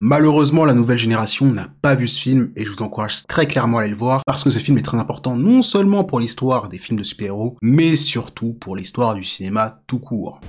Malheureusement, la nouvelle génération n'a pas vu ce film et je vous encourage très clairement à aller le voir parce que ce film est très important non seulement pour l'histoire des films de super-héros, mais surtout pour l'histoire du cinéma tout court.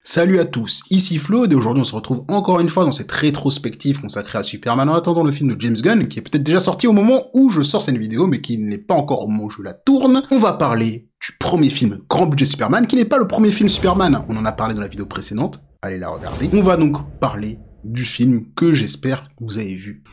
Salut à tous, ici Flo et aujourd'hui on se retrouve encore une fois dans cette rétrospective consacrée à Superman en attendant le film de James Gunn qui est peut-être déjà sorti au moment où je sors cette vidéo mais qui n'est pas encore au moment où je la tourne. On va parler du premier film grand budget Superman qui n'est pas le premier film Superman, on en a parlé dans la vidéo précédente, allez la regarder. On va donc parler du film que j'espère que vous avez vu.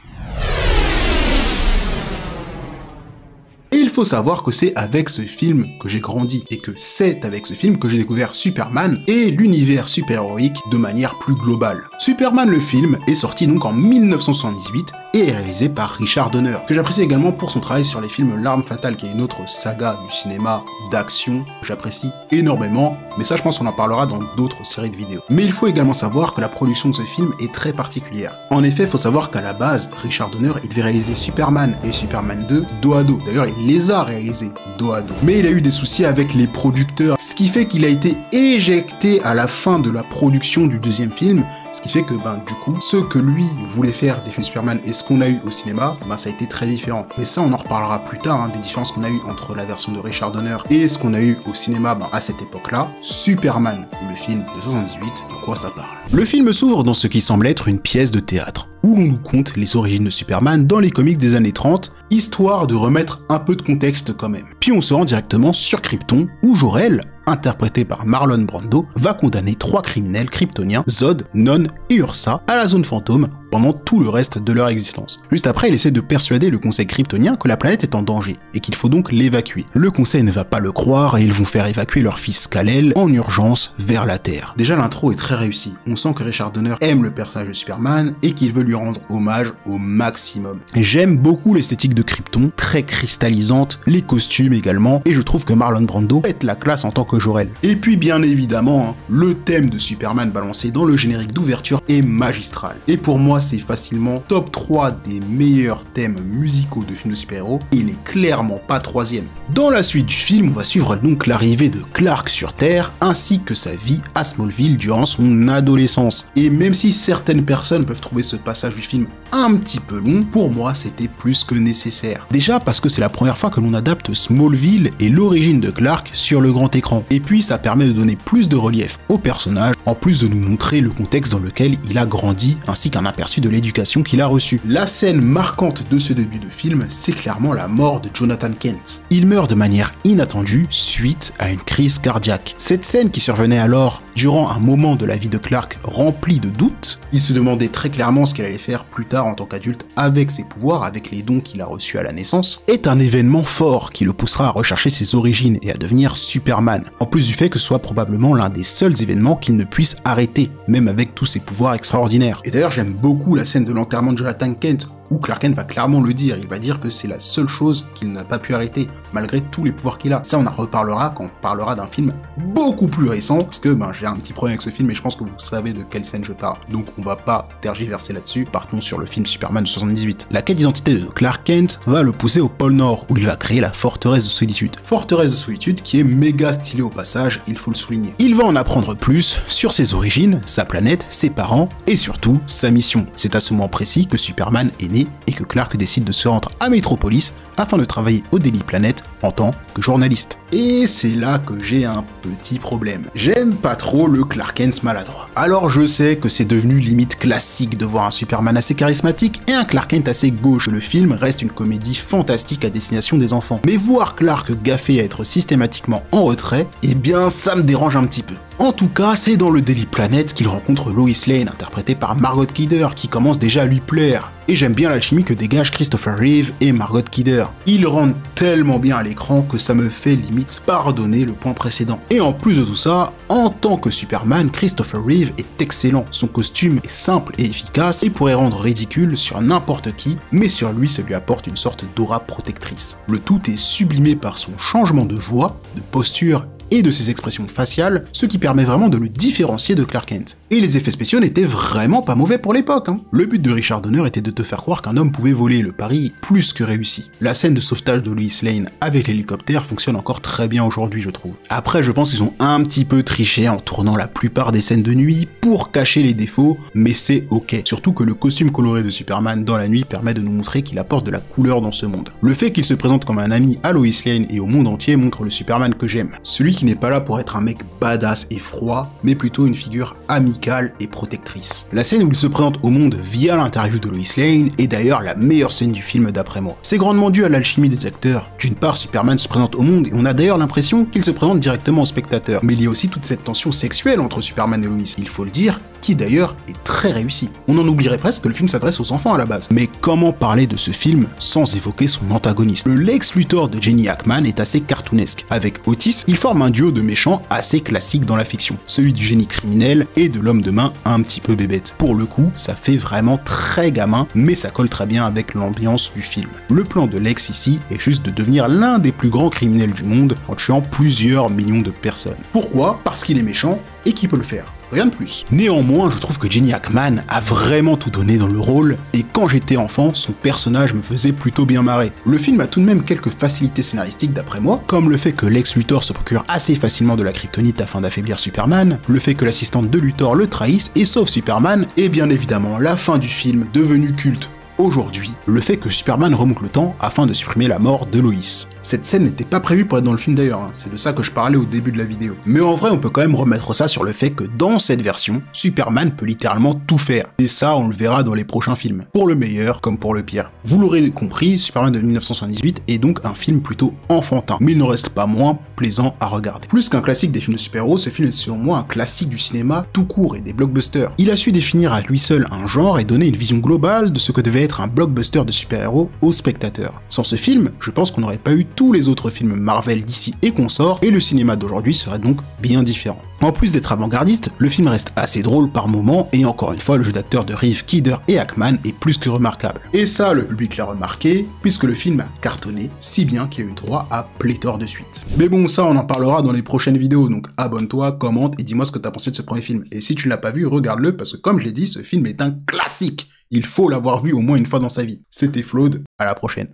Et il faut savoir que c'est avec ce film que j'ai grandi, et que c'est avec ce film que j'ai découvert Superman et l'univers super-héroïque de manière plus globale. Superman le film est sorti donc en 1978 et est réalisé par Richard Donner, que j'apprécie également pour son travail sur les films L'Arme Fatale, qui est une autre saga du cinéma d'action que j'apprécie énormément, mais ça je pense qu'on en parlera dans d'autres séries de vidéos. Mais il faut également savoir que la production de ce film est très particulière. En effet, il faut savoir qu'à la base, Richard Donner, il devait réaliser Superman et Superman 2 dos à dos. D'ailleurs, il les a réalisés dos à dos. Mais il a eu des soucis avec les producteurs, ce qui fait qu'il a été éjecté à la fin de la production du deuxième film, ce qui fait que, du coup, ce que lui voulait faire des films Superman et ce qu'on a eu au cinéma, ça a été très différent. Mais ça, on en reparlera plus tard, des différences qu'on a eu entre la version de Richard Donner et ce qu'on a eu au cinéma à cette époque-là. Superman, le film de 78, de quoi ça parle? Le film s'ouvre dans ce qui semble être une pièce de théâtre, où on nous conte les origines de Superman dans les comics des années 30, histoire de remettre un peu de contexte quand même. Puis on se rend directement sur Krypton, où Jor-El, interprété par Marlon Brando, va condamner 3 criminels kryptoniens, Zod, Non et Ursa, à la zone fantôme pendant tout le reste de leur existence. Juste après, il essaie de persuader le conseil kryptonien que la planète est en danger et qu'il faut donc l'évacuer. Le conseil ne va pas le croire et ils vont faire évacuer leur fils Kal-El en urgence vers la Terre. Déjà, l'intro est très réussie. On sent que Richard Donner aime le personnage de Superman et qu'il veut lui rendre hommage au maximum. J'aime beaucoup l'esthétique de Krypton, très cristallisante, les costumes également, et je trouve que Marlon Brando pète la classe en tant que Jor-El. Et puis bien évidemment, le thème de Superman balancé dans le générique d'ouverture est magistral. Et pour moi, c'est facilement top 3 des meilleurs thèmes musicaux de films de super-héros, et il est clairement pas 3ème. Dans la suite du film, on va suivre donc l'arrivée de Clark sur Terre, ainsi que sa vie à Smallville durant son adolescence. Et même si certaines personnes peuvent trouver ce passage du film un petit peu long, pour moi c'était plus que nécessaire. Déjà parce que c'est la première fois que l'on adapte Smallville et l'origine de Clark sur le grand écran. Et puis ça permet de donner plus de relief au personnage, en plus de nous montrer le contexte dans lequel il a grandi, ainsi qu'un aperçu de l'éducation qu'il a reçue. La scène marquante de ce début de film, c'est clairement la mort de Jonathan Kent. Il meurt de manière inattendue suite à une crise cardiaque. Cette scène qui survenait alors durant un moment de la vie de Clark rempli de doutes, il se demandait très clairement ce qu'il allait faire plus tard en tant qu'adulte avec ses pouvoirs, avec les dons qu'il a reçus à la naissance, est un événement fort qui le poussera à rechercher ses origines et à devenir Superman. En plus du fait que ce soit probablement l'un des seuls événements qu'il ne puisse arrêter, même avec tous ses pouvoirs extraordinaires. Et d'ailleurs, j'aime beaucoup la scène de l'enterrement de Jonathan Kent, où Clark Kent va clairement le dire, il va dire que c'est la seule chose qu'il n'a pas pu arrêter, malgré tous les pouvoirs qu'il a. Ça, on en reparlera quand on parlera d'un film beaucoup plus récent, parce que j'ai un petit problème avec ce film, et je pense que vous savez de quelle scène je parle. Donc on va pas tergiverser là-dessus, partons sur le film Superman de 78. La quête d'identité de Clark Kent va le pousser au pôle Nord, où il va créer la Forteresse de Solitude. Forteresse de Solitude qui est méga stylée au passage, il faut le souligner. Il va en apprendre plus sur ses origines, sa planète, ses parents, et surtout sa mission. C'est à ce moment précis que Superman est né et que Clark décide de se rendre à Metropolis afin de travailler au Daily Planet en tant que journaliste. Et c'est là que j'ai un petit problème. J'aime pas trop le Clark Kent maladroit. Alors je sais que c'est devenu limite classique de voir un Superman assez charismatique et un Clark Kent assez gauche. Le film reste une comédie fantastique à destination des enfants. Mais voir Clark gaffé à être systématiquement en retrait, eh bien ça me dérange un petit peu. En tout cas, c'est dans le Daily Planet qu'il rencontre Lois Lane, interprétée par Margot Kidder, qui commence déjà à lui plaire. Et j'aime bien l'alchimie que dégagent Christopher Reeve et Margot Kidder. Ils rendent tellement bien à l'écran que ça me fait limite pardonner le point précédent. Et en plus de tout ça, en tant que Superman, Christopher Reeve est excellent. Son costume est simple et efficace et pourrait rendre ridicule sur n'importe qui, mais sur lui, ça lui apporte une sorte d'aura protectrice. Le tout est sublimé par son changement de voix, de posture et de ses expressions faciales, ce qui permet vraiment de le différencier de Clark Kent. Et les effets spéciaux n'étaient vraiment pas mauvais pour l'époque, hein. Le but de Richard Donner était de te faire croire qu'un homme pouvait voler, le pari est plus que réussi. La scène de sauvetage de Lois Lane avec l'hélicoptère fonctionne encore très bien aujourd'hui, je trouve. Après, je pense qu'ils ont un petit peu triché en tournant la plupart des scènes de nuit pour cacher les défauts, mais c'est ok. Surtout que le costume coloré de Superman dans la nuit permet de nous montrer qu'il apporte de la couleur dans ce monde. Le fait qu'il se présente comme un ami à Lois Lane et au monde entier montre le Superman que j'aime. Celui qui n'est pas là pour être un mec badass et froid, mais plutôt une figure amicale et protectrice. La scène où il se présente au monde via l'interview de Lois Lane est d'ailleurs la meilleure scène du film d'après moi. C'est grandement dû à l'alchimie des acteurs. D'une part, Superman se présente au monde et on a d'ailleurs l'impression qu'il se présente directement au spectateur. Mais il y a aussi toute cette tension sexuelle entre Superman et Lois, il faut le dire, qui d'ailleurs est très réussi. On en oublierait presque que le film s'adresse aux enfants à la base. Mais comment parler de ce film sans évoquer son antagoniste? Le Lex Luthor de Jenny Hackman est assez cartoonesque. Avec Otis, il forme un duo de méchants assez classique dans la fiction. Celui du génie criminel et de l'homme de main un petit peu bébête. Pour le coup, ça fait vraiment très gamin, mais ça colle très bien avec l'ambiance du film. Le plan de Lex ici est juste de devenir l'un des plus grands criminels du monde en tuant plusieurs millions de personnes. Pourquoi? Parce qu'il est méchant et qu'il peut le faire. Rien de plus. Néanmoins, je trouve que Jenny Hackman a vraiment tout donné dans le rôle, et quand j'étais enfant, son personnage me faisait plutôt bien marrer. Le film a tout de même quelques facilités scénaristiques d'après moi, comme le fait que Lex Luthor se procure assez facilement de la kryptonite afin d'affaiblir Superman, le fait que l'assistante de Luthor le trahisse et sauve Superman, et bien évidemment la fin du film devenue culte aujourd'hui, le fait que Superman remonte le temps afin de supprimer la mort de Lois. Cette scène n'était pas prévue pour être dans le film d'ailleurs, hein. C'est de ça que je parlais au début de la vidéo. Mais en vrai, on peut quand même remettre ça sur le fait que dans cette version, Superman peut littéralement tout faire. Et ça, on le verra dans les prochains films. Pour le meilleur comme pour le pire. Vous l'aurez compris, Superman de 1978 est donc un film plutôt enfantin, mais il n'en reste pas moins plaisant à regarder. Plus qu'un classique des films de super-héros, ce film est selon moi un classique du cinéma tout court et des blockbusters. Il a su définir à lui seul un genre et donner une vision globale de ce que devait être un blockbuster de super-héros aux spectateurs. Sans ce film, je pense qu'on n'aurait pas eu tous les autres films Marvel, DC et consorts, et le cinéma d'aujourd'hui serait donc bien différent. En plus d'être avant-gardiste, le film reste assez drôle par moments, et encore une fois, le jeu d'acteurs de Reeves, Kidder et Hackman est plus que remarquable. Et ça, le public l'a remarqué, puisque le film a cartonné, si bien qu'il a eu droit à pléthore de suites. Mais bon, ça, on en parlera dans les prochaines vidéos, donc abonne-toi, commente et dis-moi ce que t'as pensé de ce premier film. Et si tu ne l'as pas vu, regarde-le, parce que comme je l'ai dit, ce film est un classique. Il faut l'avoir vu au moins une fois dans sa vie. C'était Flaude, à la prochaine.